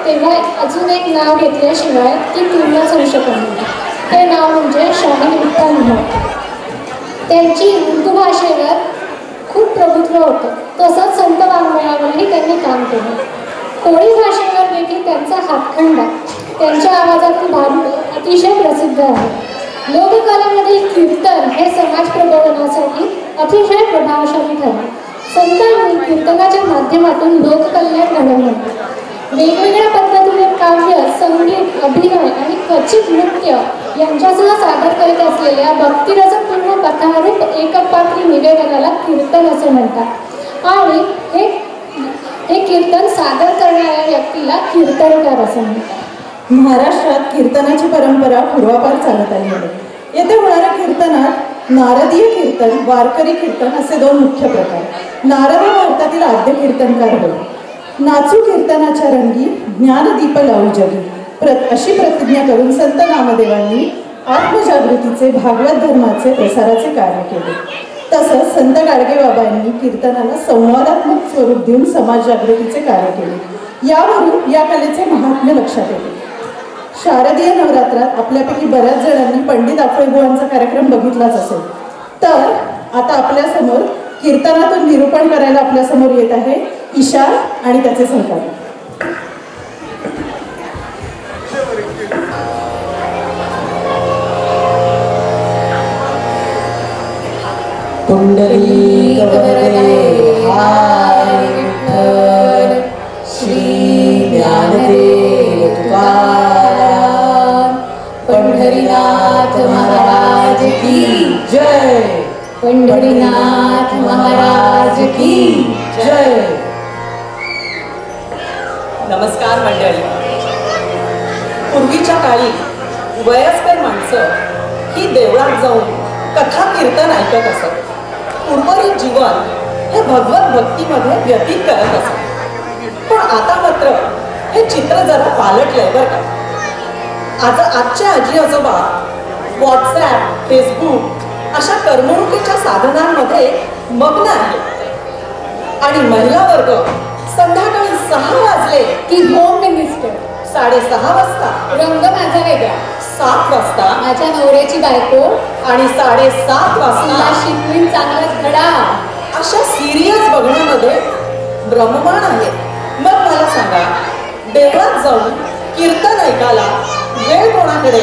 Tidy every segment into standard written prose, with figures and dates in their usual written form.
तेव्हा अजून एक नाव घेतल्याशिवाय ती पूर्णच होऊ शकत नाही. ते नाव म्हणजे स्वामी विठ्ठल. त्यांची उर्दू भाषेवर खूप प्रभुत्व होतं. तसंच संत वाङ्मयावरही त्यांनी काम केलं. कोळी भाषेवर देखील त्यांचा हातखंडा, त्यांच्या आवाजातील भारूड अतिशय प्रसिद्ध आहे. लोककलेमधील कीर्तन हे समाज प्रबोधनासाठी अतिशय प्रभावशाली ठरले. संतांनी कीर्तनाच्या माध्यमातून लोककल्याण घडवलं. वेगवेगळ्या पद्धतीने काव्य, संगीत, अभिनय आणि क्वचित नृत्य यांच्यासह सादर करीत असलेल्या भक्तिरसपूर्ण कथारूप एकपात्री निवेदनाला कीर्तन असे म्हणतात. आणि हे कीर्तन सादर करणाऱ्या व्यक्तीला कीर्तनकार असे म्हणतात. महाराष्ट्रात कीर्तनाची परंपरा पूर्वापार चालत आली आहे. येथे होणाऱ्या कीर्तनात नारदीय कीर्तन, वारकरी कीर्तन असे दोन मुख्य प्रकार. नारद भारतातील आद्य कीर्तनकार होय. नाचू कीर्तनाच्या रंगी, ज्ञानदीप लावू जगी अशी प्रतिज्ञा करून संत नामदेवांनी आत्मजागृतीचे, भागवत धर्माचे प्रसाराचे कार्य केले. तसंच संत गाडगेबाबांनी कीर्तनाला संवादात्मक स्वरूप देऊन समाज जागृतीचे कार्य केले. यावरून या कलेचे महात्म्य लक्षात येते. शारदीय नवरात्रात आपल्यापैकी बऱ्याच जणांनी पंडित अफळेबुवांचा कार्यक्रम बघितलाच असेल. तर आता आपल्यासमोर कीर्तनातून निरूपण करायला आपल्यासमोर येत आहे ईशा आणि त्याचे सहकारी. पुंडलिक वरदे हाय विठ्ठल, श्री ज्ञानदेव तुकाराम, पंढरीनाथ महाराज की जय, पंढरीनाथ महाराज की जय. नमस्कार मंडळी. पूर्वीच्या काळी वयस्कर माणसं ही देवळात जाऊन कथा कीर्तन ऐकत असत. उर्वरित जीवन हे भगवत भक्तीमध्ये व्यतीत करत असत. पण आता मात्र हे चित्र जरा पालटलंय बरं का. आजच्या आजी आजोबा व्हॉट्सॲप, फेसबुक अशा करमणुकीच्या साधनांमध्ये मग्न आहेत. आणि महिला वर्ग संध्याकाळी 6 वाजले की होम मिनिस्टर, 6:30 वाजता रंग माझा वेगळा, 7 वाजता माझ्या नवऱ्याची बायको आणि 7:30 वाजता शिकवीन चांगलाच धडा अशा सिरियल्स बघण्यामध्ये ब्रह्ममाण आहे. मग मला सांगा, देवळात जाऊन कीर्तन ऐकायला वेळ कोणाकडे?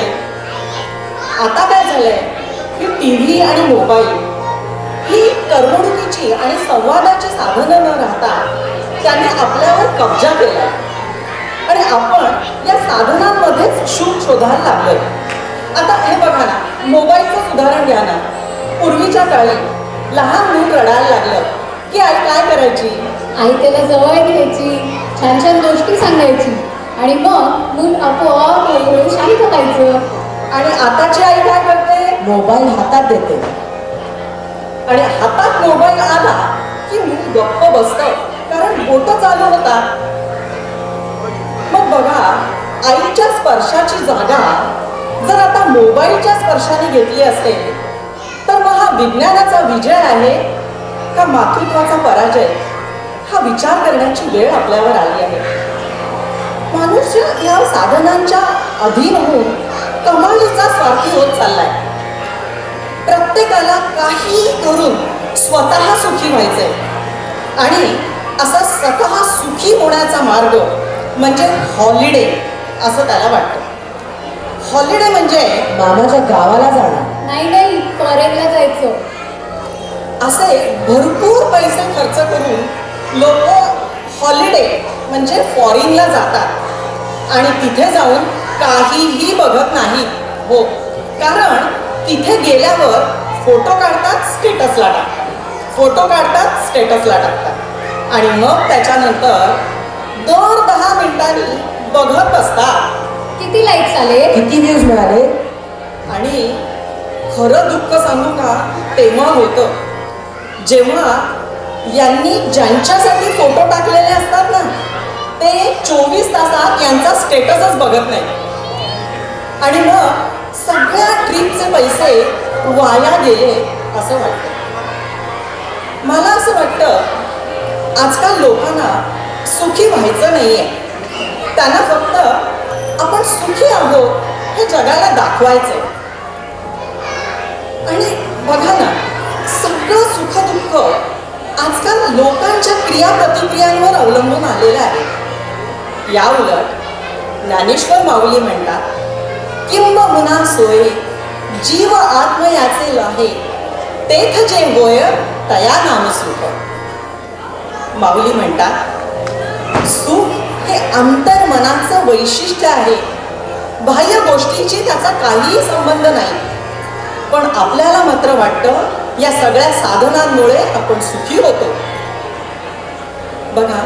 आता काय झालंय की टीव्ही आणि मोबाईल ही करमणुकीची आणि संवादाची साधनं न राहता त्याने आपल्यावर कब्जा केला आणि आपण या साधनांमध्येच शूट शोधायला लागलोय. आता हे बघा ना, मोबाईलचं उदाहरण घ्या ना. पूर्वीच्या काळी लहान मूल रडायला लागलं की आई काय करायची? आई त्याला जवळ घ्यायची, छान छान गोष्टी सांगायची आणि मग मूल आपोआप हळूहळू शांत व्हायचं. आणि आताची आई काय करते? मोबाईल हातात देते आणि हातात मोबाईल आला की मूल गप्प बसतं, कारण बोटं चालू होतात. मग बघा, आईच्या स्पर्शाची जागा जर आता मोबाईलच्या स्पर्शाने घेतली असेल तर मग हा विज्ञानाचा विजय आहे का मातृत्वाचा पराजय? हा विचार करण्याची वेळ आपल्यावर आली आहे. मनुष्य या साधनांच्या अधीन होऊन कमालीचा स्वार्थी होत चाललाय. प्रत्येकाला काही करून स्वतः सुखी व्हायचंय आणि असा स्वतः सुखी होण्याचा मार्ग म्हणजे हॉलिडे असं त्याला वाटतं. हॉलिडे म्हणजे मामाच्या गावाला जाणार, नाही फॉरेनला जायचं. असे भरपूर पैसे खर्च करून लोक हॉलिडे म्हणजे फॉरेनला जातात आणि तिथे जाऊन काहीही बघत नाही. हो, कारण तिथे गेल्यावर फोटो काढतात, स्टेटसला टाकतात, फोटो काढतात, स्टेटसला टाकतात आणि मग त्याच्यानंतर दर 10 मिनिटांनी बघत असतात किती लाईक्स आले, किती व्ह्यूज मिळाले. आणि खरं दुःख सांगू का, तेव्हा होतं जेव्हा यांनी ज्यांच्यासाठी फोटो टाकलेले असतात ना ते 24 तासात यांचा स्टेटसच बघत नाही आणि मग सगळ्या ट्रिपचे पैसे वाया गेले असं वाटतं. मला असं वाटतं आजकाल लोकांना सुखी व्हायचं नाहीये, त्यांना फक्त आपण सुखी आहोत हे जगाला दाखवायचंय. आणि बघा ना, सगळं सुखदुःख आजकाल लोकांच्या क्रियाप्रतिक्रियांवर अवलंबून आलेलं आहे. या उलट ज्ञानेश्वर माऊली म्हणतात, किंबहुना सोय जीव आत्म याचे लाहे, तेथ जे होय तया नाम सुख. माऊली म्हणतात, सुख हे अंतर्मनाचं वैशिष्ट्य आहे. बाह्य गोष्टींची त्याचा काहीही संबंध नाही. पण आपल्याला मात्र वाटतं या सगळ्या साधनांमुळे आपण सुखी होतो. बघा,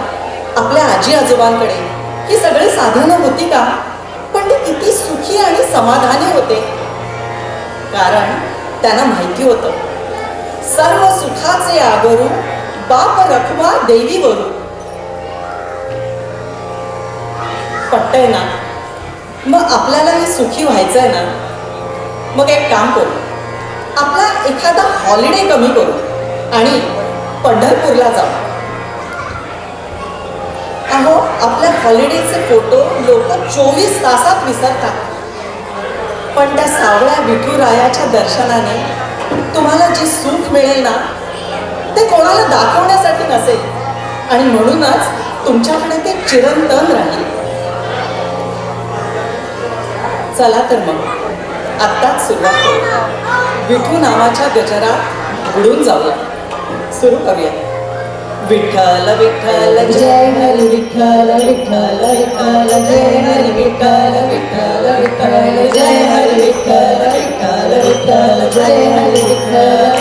आपल्या आजी आजोबांकडे ही सगळी साधनं होती का? पण ते किती सुखी आणि समाधानी होते. कारण त्यांना माहिती होतं, सर्व सुखाचे आगरू बाप रखवा देवी वरू. पटतंय ना? मग आपल्यालाही सुखी व्हायचंय ना? मग एक काम करू, आपला एखादा हॉलिडे कमी करू आणि पंढरपूरला जाऊ. अहो, आपल्या हॉलिडेचे फोटो लोक 24 तासात विसरतात. पण त्या सावळ्या विठुरायाच्या दर्शनाने तुम्हाला जे सुख मिळेल ना, ते कोणाला दाखवण्यासाठी नसेल आणि म्हणूनच तुमच्याकडे ते चिरंतन राहील. चला तर मग आत्ताच सुरुवात करू. विठू नावाच्या गजरात बुडून जाऊया. सुरू करूया. विठ्ठल विठ्ठल जय हरी विठ्ठल विठ्ठल विठ्ठल जय हरी विठ्ठल विठ्ठल विठ्ठल जय हरी विठ्ठल विठ्ठल विठ्ठल जय हरी विठ्ठल.